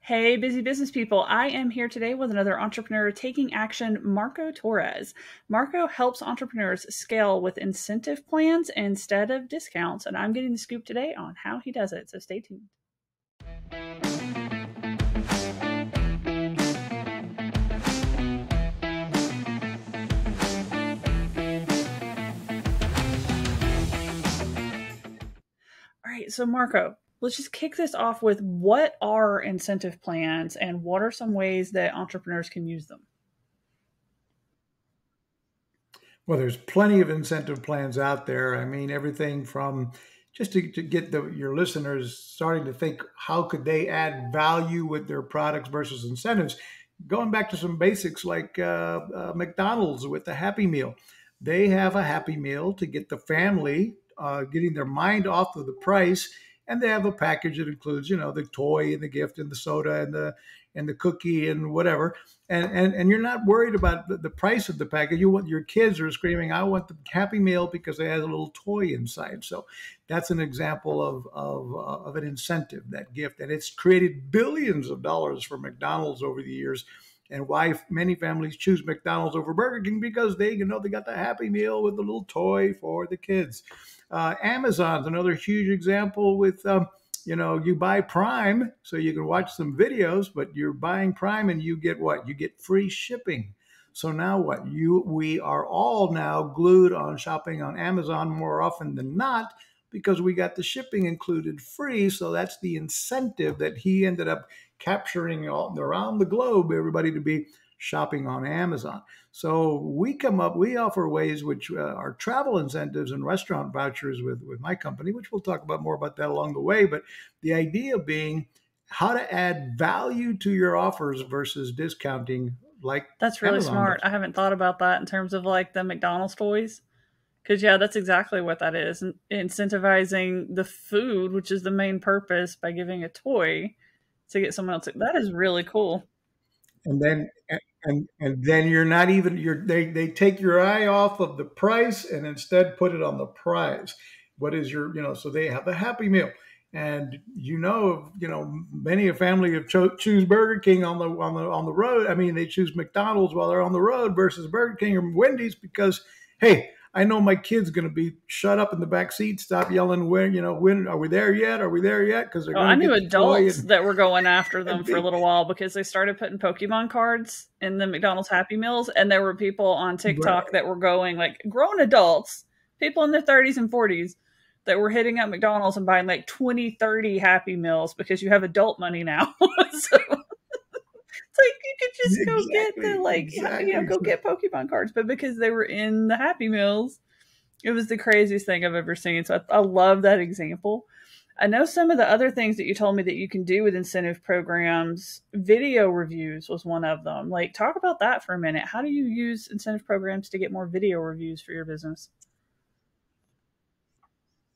Hey, busy business people. I am here today with another entrepreneur taking action, Marco Torres. Marco helps entrepreneurs scale with incentive plans instead of discounts, and I'm getting the scoop today on how he does it. So stay tuned. All right, so Marco, let's just kick this off with what are incentive plans and what are some ways that entrepreneurs can use them? Well, there's plenty of incentive plans out there. I mean, everything from just to get your listeners starting to think how could they add value with their products versus incentives. Going back to some basics like McDonald's with the Happy Meal. They have a Happy Meal to get the family getting their mind off of the price, and they have a package that includes, the toy and the gift and the soda and the cookie and whatever, and you're not worried about the price of the package. You want your kids are screaming, "I want the Happy Meal" because it has a little toy inside. So that's an example of an incentive, that gift, and it's created billions of dollars for McDonald's over the years. And why many families choose McDonald's over Burger King because they got the Happy Meal with the little toy for the kids. Amazon's another huge example with you buy Prime so you can watch some videos, but you're buying Prime and you get what? You get free shipping. So now what? We are all now glued on shopping on Amazon more often than not because we got the shipping included free. So that's the incentive that he ended up capturing all around the globe, everybody to be shopping on Amazon. So we offer ways which are travel incentives and restaurant vouchers with my company, which we'll talk about more about that along the way. But the idea being how to add value to your offers versus discounting like That's really Amazon smart. does. I haven't thought about that in terms of like the McDonald's toys. Because, yeah, that's exactly what that is. Incentivizing the food, which is the main purpose, by giving a toy to get someone else. That is really cool. And then and then you're not even they take your eye off of the price and instead put it on the prize. What is so they have a Happy Meal. And many a family have choose Burger King on the road. I mean, they choose McDonald's while they're on the road versus Burger King or Wendy's because, hey, I know my kid's going to be shut up in the back seat, stop yelling, when are we there yet? Are we there yet? Because they're Oh, I going to knew get the toy adults that were going after them and for a be little while because they started putting Pokemon cards in the McDonald's Happy Meals. And there were people on TikTok right. that were going, like grown adults, people in their 30s and 40s, that were hitting up McDonald's and buying like 20, 30 Happy Meals because you have adult money now. So it's like you could just go get the Exactly. go get Pokemon cards, but because they were in the Happy Meals, it was the craziest thing I've ever seen. So I love that example. I know some of the other things that you told me that you can do with incentive programs. Video reviews was one of them. Like, talk about that for a minute. How do you use incentive programs to get more video reviews for your business?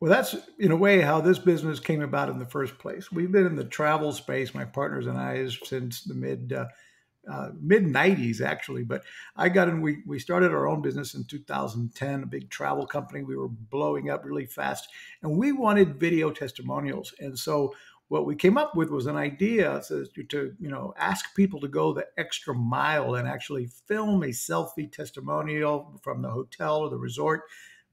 Well, that's in a way how this business came about in the first place. We've been in the travel space, my partners and I, since the mid 90s actually. But I got in. We started our own business in 2010, a big travel company. We were blowing up really fast, and we wanted video testimonials. And so what we came up with was an idea to ask people to go the extra mile and actually film a selfie testimonial from the hotel or the resort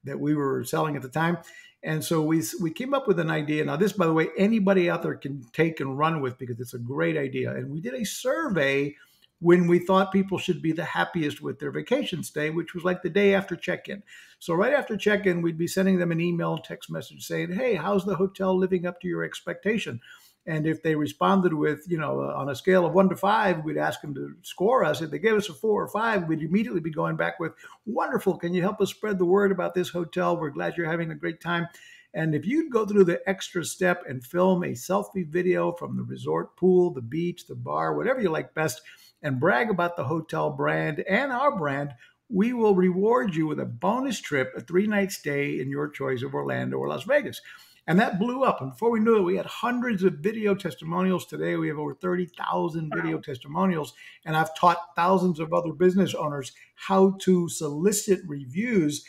that we were selling at the time. And so we came up with an idea. Now, this, by the way, anybody out there can take and run with because it's a great idea. And we did a survey when we thought people should be the happiest with their vacation stay, which was like the day after check-in. So right after check-in, we'd be sending them an email and text message saying, "Hey, how's the hotel living up to your expectation?" And if they responded with, on a scale of 1 to 5, we'd ask them to score us. If they gave us a 4 or 5, we'd immediately be going back with, "Wonderful. Can you help us spread the word about this hotel? We're glad you're having a great time." And if you'd go through the extra step and film a selfie video from the resort pool, the beach, the bar, whatever you like best, and brag about the hotel brand and our brand, we will reward you with a bonus trip, a 3-night stay in your choice of Orlando or Las Vegas. And that blew up. And before we knew it, we had hundreds of video testimonials. Today, we have over 30,000 video Wow. testimonials. And I've taught thousands of other business owners how to solicit reviews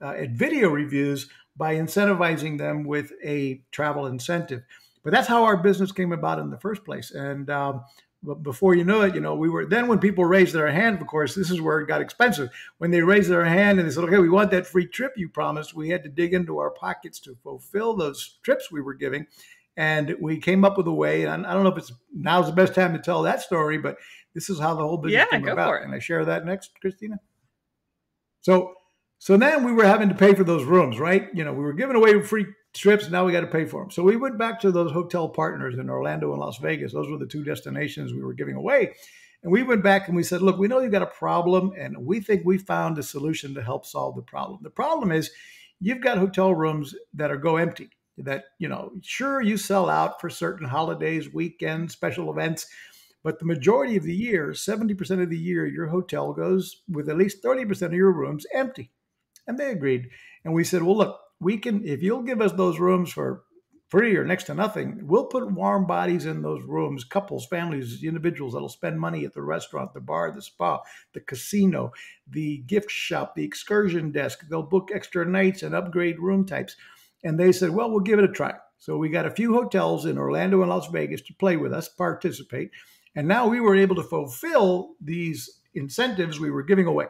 and video reviews by incentivizing them with a travel incentive. But that's how our business came about in the first place. And but before you know it, we were then when people raised their hand, of course, this is where it got expensive. When they raised their hand and they said, okay, we want that free trip you promised, we had to dig into our pockets to fulfill those trips we were giving. And we came up with a way, and I don't know if now's the best time to tell that story, but this is how the whole business Yeah, came go for about. it. Can I share that next, Christina? So, so then we were having to pay for those rooms, right? We were giving away free trips. Now we got to pay for them. So we went back to those hotel partners in Orlando and Las Vegas. Those were the two destinations we were giving away. And we went back and we said, look, we know you've got a problem, and we think we found a solution to help solve the problem. The problem is you've got hotel rooms that are go empty, that, sure, you sell out for certain holidays, weekends, special events, but the majority of the year, 70% of the year, your hotel goes with at least 30% of your rooms empty. And they agreed. And we said, well, look, we can, if you'll give us those rooms for free or next to nothing, we'll put warm bodies in those rooms, couples, families, individuals that'll spend money at the restaurant, the bar, the spa, the casino, the gift shop, the excursion desk. They'll book extra nights and upgrade room types. And they said, well, we'll give it a try. So we got a few hotels in Orlando and Las Vegas to play with us, participate. And now we were able to fulfill these incentives we were giving away.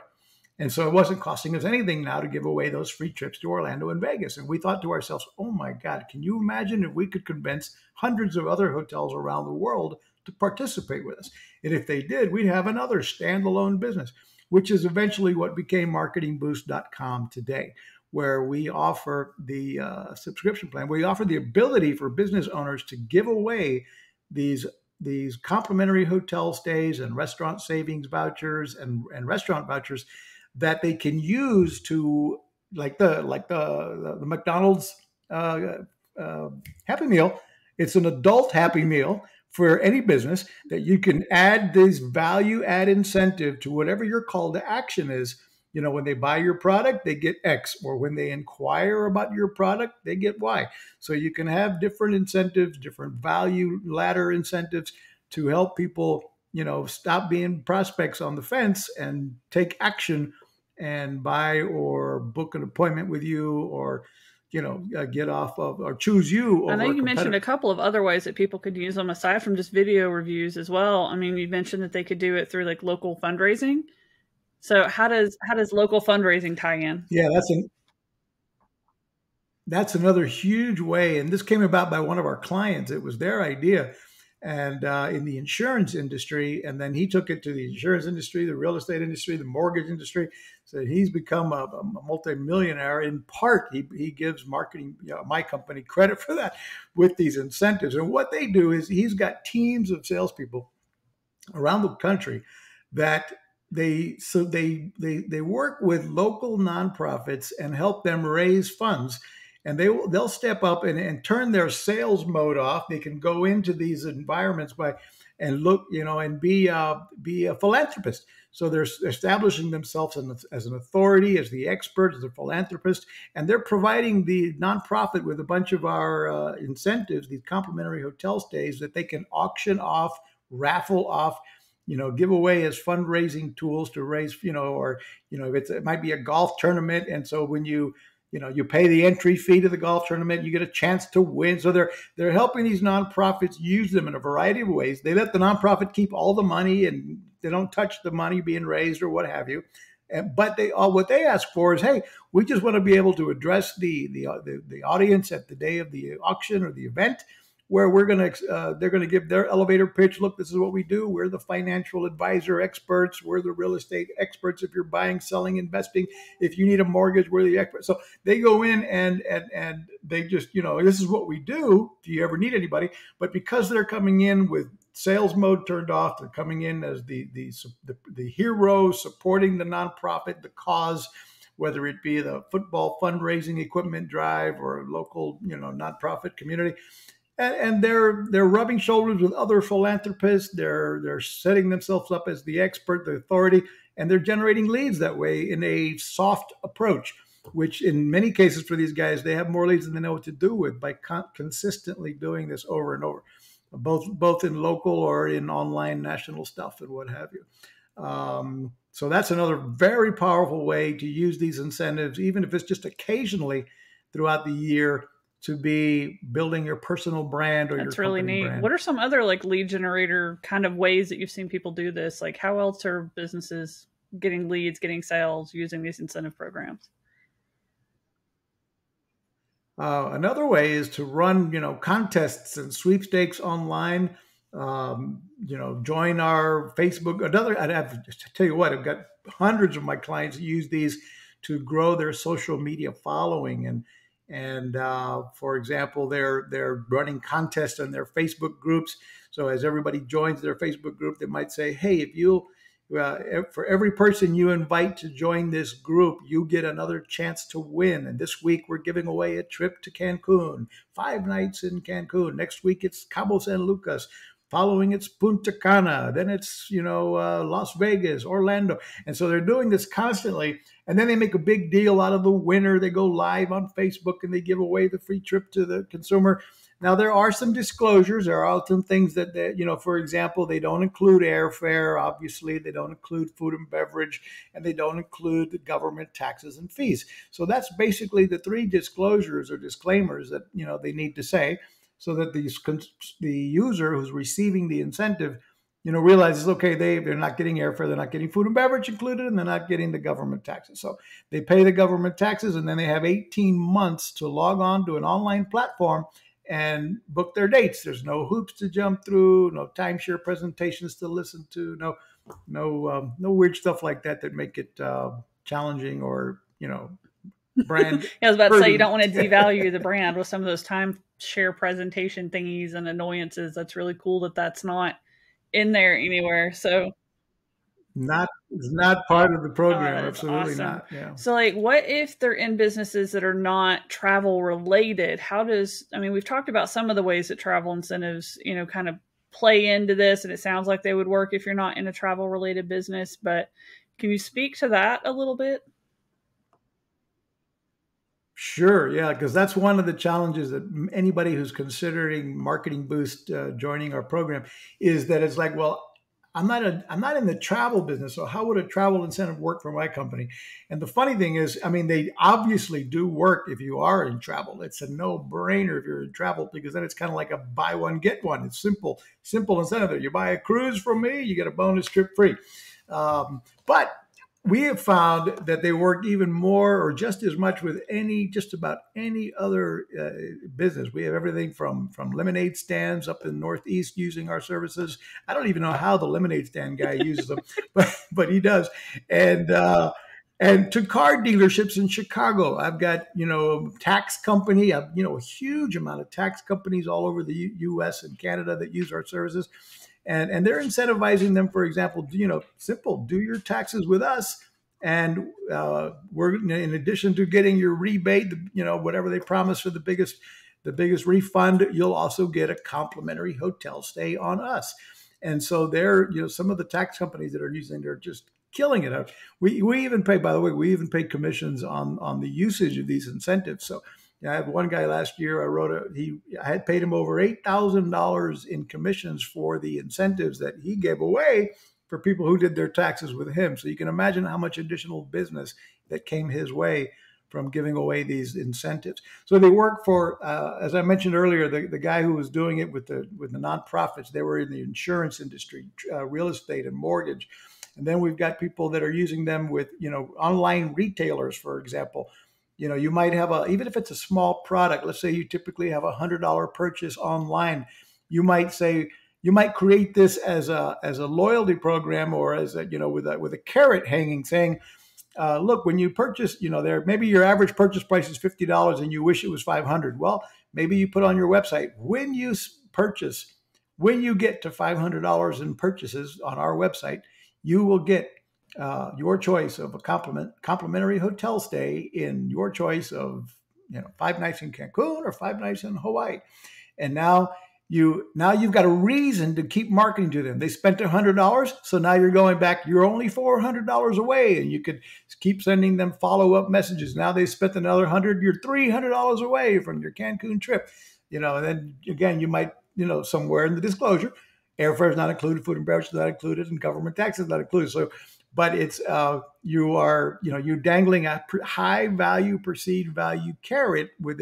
And so it wasn't costing us anything now to give away those free trips to Orlando and Vegas. And we thought to ourselves, oh my God, can you imagine if we could convince hundreds of other hotels around the world to participate with us? And if they did, we'd have another standalone business, which is eventually what became marketingboost.com today, where we offer the subscription plan. We offer the ability for business owners to give away these complimentary hotel stays and restaurant savings vouchers and restaurant vouchers that they can use to, like the McDonald's Happy Meal. It's an adult Happy Meal for any business that you can add this value add incentive to whatever your call to action is. When they buy your product, they get X, or when they inquire about your product, they get Y. So you can have different incentives, different value ladder incentives to help people, stop being prospects on the fence and take action and buy or book an appointment with you, or, get off of or choose you I know over a you mentioned competitor. a couple of other ways that people could use them aside from just video reviews as well. I mean, you mentioned that they could do it through like local fundraising. So how does local fundraising tie in? Yeah, that's another huge way. And this came about by one of our clients. It was their idea, and in the insurance industry. And then he took it to the insurance industry, the real estate industry, the mortgage industry. So he's become a multimillionaire. In part, he gives marketing, my company, credit for that with these incentives. And what they do is he's got teams of salespeople around the country that they work with local nonprofits and help them raise funds, and they'll step up and turn their sales mode off. They can go into these environments and look, and be a philanthropist. So they're establishing themselves as an authority, as the expert, as a philanthropist, and they're providing the nonprofit with a bunch of our incentives, these complimentary hotel stays that they can auction off, raffle off, give away as fundraising tools to raise, or, it might be a golf tournament. And so when you pay the entry fee to the golf tournament, you get a chance to win. So they're helping these nonprofits use them in a variety of ways. They let the nonprofit keep all the money, and they don't touch the money being raised or what have you. But what they ask for is, hey, we just want to be able to address the audience at the day of the auction or the event, where they're gonna give their elevator pitch. Look, this is what we do. We're the financial advisor experts. We're the real estate experts. If you're buying, selling, investing, if you need a mortgage, we're the experts. So they go in and they just, this is what we do. Do you ever need anybody? But because they're coming in with sales mode turned off, they're coming in as the hero supporting the nonprofit, the cause, whether it be the football fundraising equipment drive or a local, nonprofit community. And they're rubbing shoulders with other philanthropists. They're setting themselves up as the expert, the authority, and they're generating leads that way in a soft approach, which in many cases for these guys, they have more leads than they know what to do with by consistently doing this over and over, both in local or in online national stuff and what have you. So that's another very powerful way to use these incentives, even if it's just occasionally throughout the year, to be building your personal brand or your That's really company neat. brand. What are some other like lead generator kind of ways that you've seen people do this? Like how else are businesses getting leads, getting sales using these incentive programs? Another way is to run, contests and sweepstakes online. Join our Facebook. I'd have to tell you what, I've got hundreds of my clients use these to grow their social media following, and for example, they're running contests on their Facebook groups. So as everybody joins their Facebook group, they might say, "Hey, if you for every person you invite to join this group, you get another chance to win. And this week we're giving away a trip to Cancun, 5 nights in Cancun. Next week it's Cabo San Lucas. Following it's Punta Cana. Then it's Las Vegas, Orlando." And so they're doing this constantly. And then they make a big deal out of the winner. They go live on Facebook and they give away the free trip to the consumer. Now, there are some disclosures. There are some things that, for example, they don't include airfare. Obviously, they don't include food and beverage, and they don't include the government taxes and fees. So that's basically the three disclosures or disclaimers that, they need to say so that the user who's receiving the incentive, realizes, okay, they're not getting airfare, they're not getting food and beverage included, and they're not getting the government taxes. So they pay the government taxes, and then they have 18 months to log on to an online platform and book their dates. There's no hoops to jump through, no timeshare presentations to listen to, no weird stuff like that make it challenging or brand Yeah, I was about to say you hurting. don't want to devalue the brand with some of those timeshare presentation thingies and annoyances. That's really cool that that's not in there anywhere. So It's not part of the oh, program. that is Absolutely awesome. not. Yeah. So, like, what if they're in businesses that are not travel related? I mean, we've talked about some of the ways that travel incentives, kind of play into this, and it sounds like they would work if you're not in a travel related business. But can you speak to that a little bit? Sure, yeah, because that's one of the challenges that anybody who's considering Marketing Boost joining our program is that it's like, well, I'm not in the travel business, so how would a travel incentive work for my company? And the funny thing is, I mean, they obviously do work if you are in travel. It's a no-brainer if you're in travel because then it's kind of like a buy one get one. It's simple incentive. You buy a cruise from me, you get a bonus trip free. But we have found that they work even more or just as much with just about any other business. We have everything from lemonade stands up in the Northeast using our services. I don't even know how the lemonade stand guy uses them, but he does. And to car dealerships in Chicago, I've got tax company. I've a huge amount of tax companies all over the U.S. and Canada that use our services. And they're incentivizing them, for example, simple, do your taxes with us. And we're, in addition to getting your rebate, whatever they promise for the biggest refund, you'll also get a complimentary hotel stay on us. And so some of the tax companies that are using, they're just killing it. We even pay, by the way, we even pay commissions on the usage of these incentives. So I had one guy last year. I had paid him over $8,000 in commissions for the incentives that he gave away for people who did their taxes with him. So you can imagine how much additional business that came his way from giving away these incentives. So they work for, as I mentioned earlier, the guy who was doing it with the nonprofits. They were in the insurance industry, real estate, and mortgage. And then we've got people that are using them with online retailers, for example. You might have even if it's a small product, let's say you typically have $100 purchase online, you might create this as a loyalty program or as with a carrot hanging saying, look, when you purchase, maybe your average purchase price is $50 and you wish it was 500. Well, maybe you put on your website when you purchase, when you get to $500 in purchases on our website, you will get your choice of a complimentary hotel stay in your choice of 5 nights in Cancun or 5 nights in Hawaii. And now you've got a reason to keep marketing to them. They spent $100, so now you're going back. You're only $400 away, and you could keep sending them follow-up messages. Now they spent another $100. You're $300 away from your Cancun trip. And then again, you might somewhere in the disclosure, airfare is not included, food and beverage is not included, and government taxes not included. So, but it's you're dangling a high value, perceived value carrot with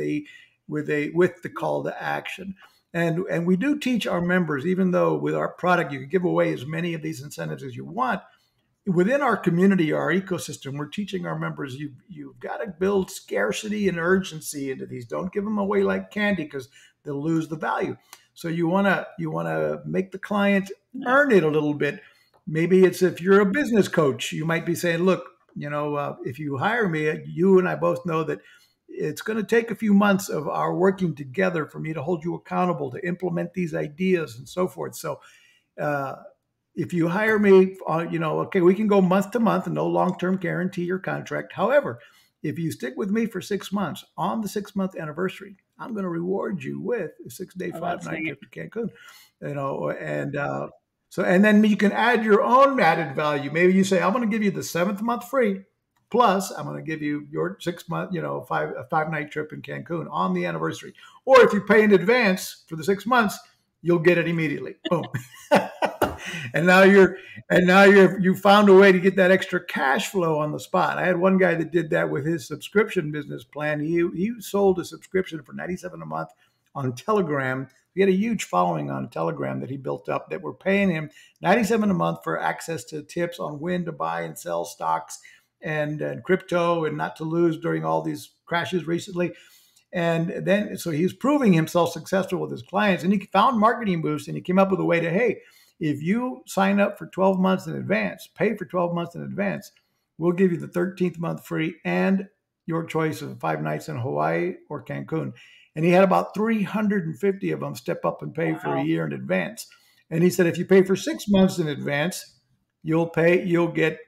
with the call to action. And we do teach our members, even though with our product you can give away as many of these incentives as you want, within our community, our ecosystem, we're teaching our members you've got to build scarcity and urgency into these. Don't give them away like candy because they'll lose the value. So you want to make the client earn it a little bit. Maybe it's if you're a business coach, you might be saying, look, if you hire me, you and I both know that it's going to take a few months of our working together for me to hold you accountable to implement these ideas and so forth. So uh, if you hire me, okay, we can go month to month and no long-term guarantee or contract. However, if you stick with me for 6 months, on the 6 month anniversary, I'm going to reward you with a 6 day, Oh, 5 night trip to Cancun. And then you can add your own added value. Maybe you say, I'm going to give you the 7th month free. Plus, I'm going to give you your 6 month, a 5 night trip in Cancun on the anniversary. Or if you pay in advance for the 6 months, you'll get it immediately. Boom. and now you found a way to get that extra cash flow on the spot. I had one guy that did that with his subscription business plan. He sold a subscription for $97 a month on Telegram. He had a huge following on Telegram that he built up that were paying him $97 a month for access to tips on when to buy and sell stocks and crypto and not to lose during all these crashes recently. And then, so he's proving himself successful with his clients, and he found Marketing Boost, and he came up with a way to, hey, if you sign up for 12 months in advance, pay for 12 months in advance, we'll give you the 13th month free and your choice of 5 nights in Hawaii or Cancun. And he had about 350 of them step up and pay for a year in advance. And he said, if you pay for 6 months in advance, you'll get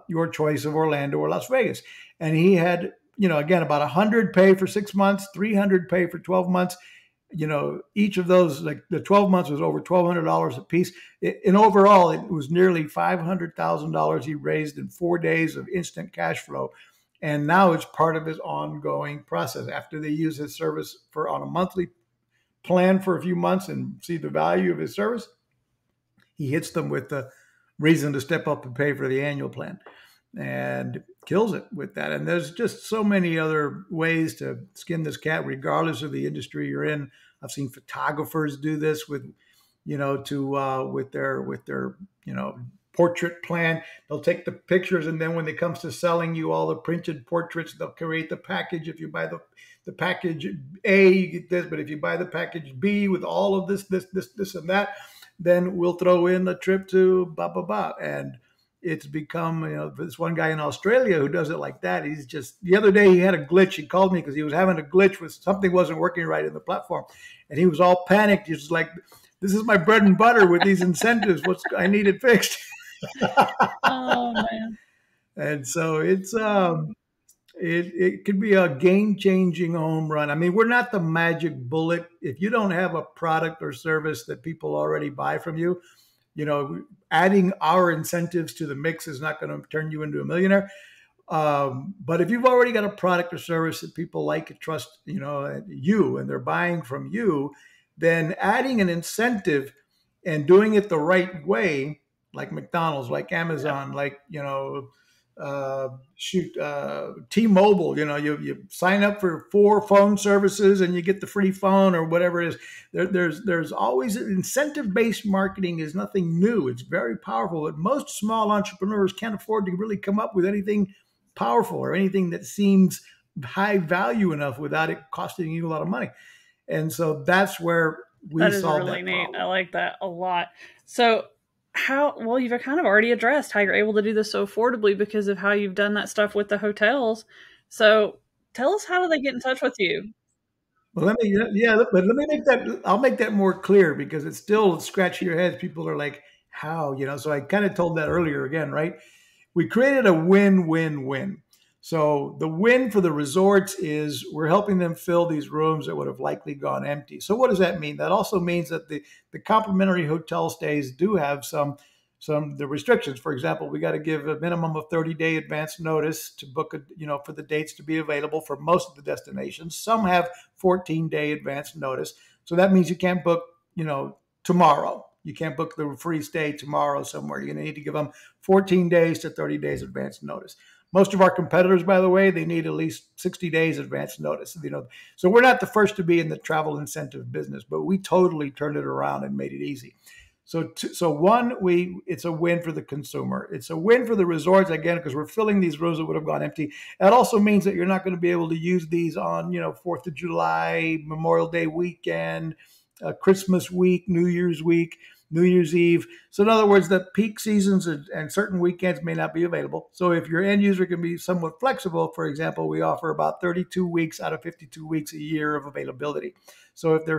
your choice of Orlando or Las Vegas. And he had, again, about 100 pay for 6 months, 300 pay for 12 months. Each of those, like the 12 months was over $1,200 a piece. And overall, it was nearly $500,000 he raised in 4 days of instant cash flow. And now it's part of his ongoing process. After they use his service on a monthly plan for a few months and see the value of his service, he hits them with the reason to step up and pay for the annual plan and kills it with that. And there's just so many other ways to skin this cat, regardless of the industry you're in. I've seen photographers do this with their portrait plan. They'll take the pictures, and then when it comes to selling you all the printed portraits, they'll create the package. If you buy the package A, you get this, but if you buy the package B with all of this, and that, then we'll throw in a trip to blah, blah, blah. And it's become, this one guy in Australia who does it like that. He's just, the other day he had a glitch. He called me because he was having a glitch with something wasn't working right in the platform. And he was all panicked. He was like, this is my bread and butter with these incentives. I need it fixed. Oh man. And so it could be a game-changing home run. I mean, we're not the magic bullet. If you don't have a product or service that people already buy from you, adding our incentives to the mix is not going to turn you into a millionaire. But if you've already got a product or service that people like and trust, and they're buying from you, then adding an incentive and doing it the right way, like McDonald's, like Amazon, like, T-Mobile, you sign up for 4 phone services and you get the free phone or whatever it is. There's always incentive-based marketing is nothing new. It's very powerful, but most small entrepreneurs can't afford to really come up with anything powerful or anything that seems high value enough without it costing you a lot of money. And so that's where we solve really that neat. problem. I like that a lot. So you've kind of already addressed how you're able to do this so affordably because of how you've done that stuff with the hotels. So tell us, how do they get in touch with you? Well, but let me I'll make that more clear because it's still scratching your heads. People are like, how, so I kind of told that earlier again, right? We created a win-win-win. So the win for the resorts is we're helping them fill these rooms that would have likely gone empty. So what does that mean? That also means that the complimentary hotel stays do have the restrictions. For example, we got to give a minimum of 30-day advance notice to book for the dates to be available for most of the destinations. Some have 14-day advance notice. So that means you can't book, tomorrow. You can't book the free stay tomorrow somewhere. You're going to need to give them 14 days to 30 days advance notice. Most of our competitors, by the way, they need at least 60 days advance notice. So we're not the first to be in the travel incentive business, but we totally turned it around and made it easy. So one, it's a win for the consumer. It's a win for the resorts again because we're filling these rooms that would have gone empty. That also means that you're not going to be able to use these on 4th of July, Memorial Day weekend, Christmas week, New Year's week, New Year's Eve. So in other words, the peak seasons and certain weekends may not be available. So if your end user can be somewhat flexible, for example, we offer about 32 weeks out of 52 weeks a year of availability. So if they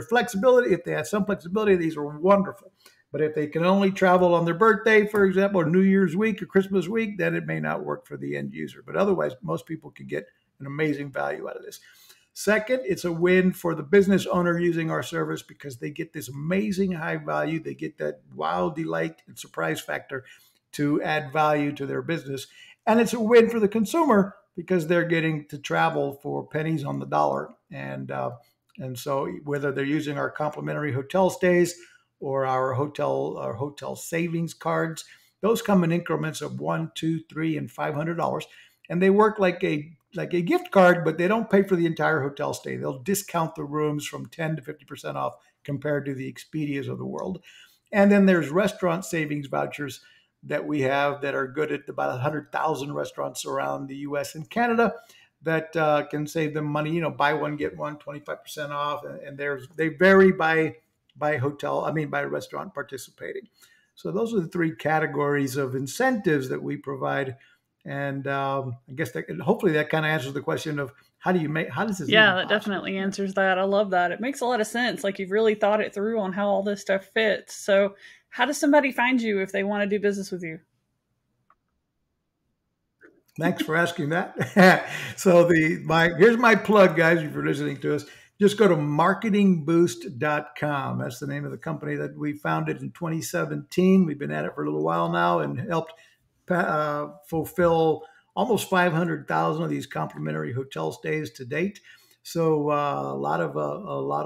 have some flexibility, these are wonderful. But if they can only travel on their birthday, for example, or New Year's week or Christmas week, then it may not work for the end user. But otherwise, most people can get an amazing value out of this. Second, it's a win for the business owner using our service because they get this amazing high value. They get that wow delight and surprise factor to add value to their business. And it's a win for the consumer because they're getting to travel for pennies on the dollar. And so whether they're using our complimentary hotel stays or our hotel savings cards, those come in increments of $1, $2, $3, and $500, and they work like a gift card, but they don't pay for the entire hotel stay. They'll discount the rooms from 10 to 50% off compared to the Expedias of the world. And then there's restaurant savings vouchers that we have that are good at about 100,000 restaurants around the U.S. and Canada that can save them money. Buy one get one, 25% off, and they vary by restaurant participating. So those are the three categories of incentives that we provide. And I guess hopefully that kind of answers the question of how does this? Yeah, that definitely answers that. I love that. It makes a lot of sense. Like you've really thought it through on how all this stuff fits. So how does somebody find you if they want to do business with you? Thanks for asking that. So here's my plug, guys, if you're listening to us. Just go to marketingboost.com. That's the name of the company that we founded in 2017. We've been at it for a little while now and helped fulfill almost 500,000 of these complimentary hotel stays to date. So a lot of volume, a lot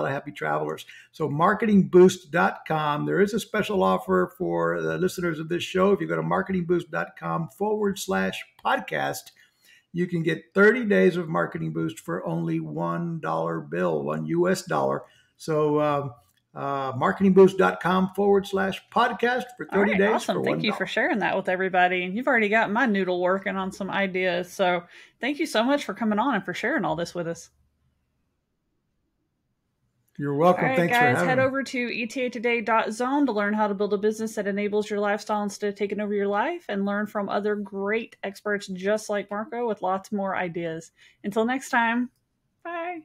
of happy travelers. So marketingboost.com. There is a special offer for the listeners of this show. If you go to marketingboost.com/podcast, you can get 30 days of Marketing Boost for only $1 bill, $1 US. So marketingboost.com/podcast for 30 days. Awesome. For Thank you for sharing that with everybody. And you've already got my noodle working on some ideas. So thank you so much for coming on and for sharing all this with us. You're welcome. All right, Thanks guys, for having me. head over to etatoday.zone to learn how to build a business that enables your lifestyle instead of taking over your life, and learn from other great experts just like Marco with lots more ideas. Until next time, bye.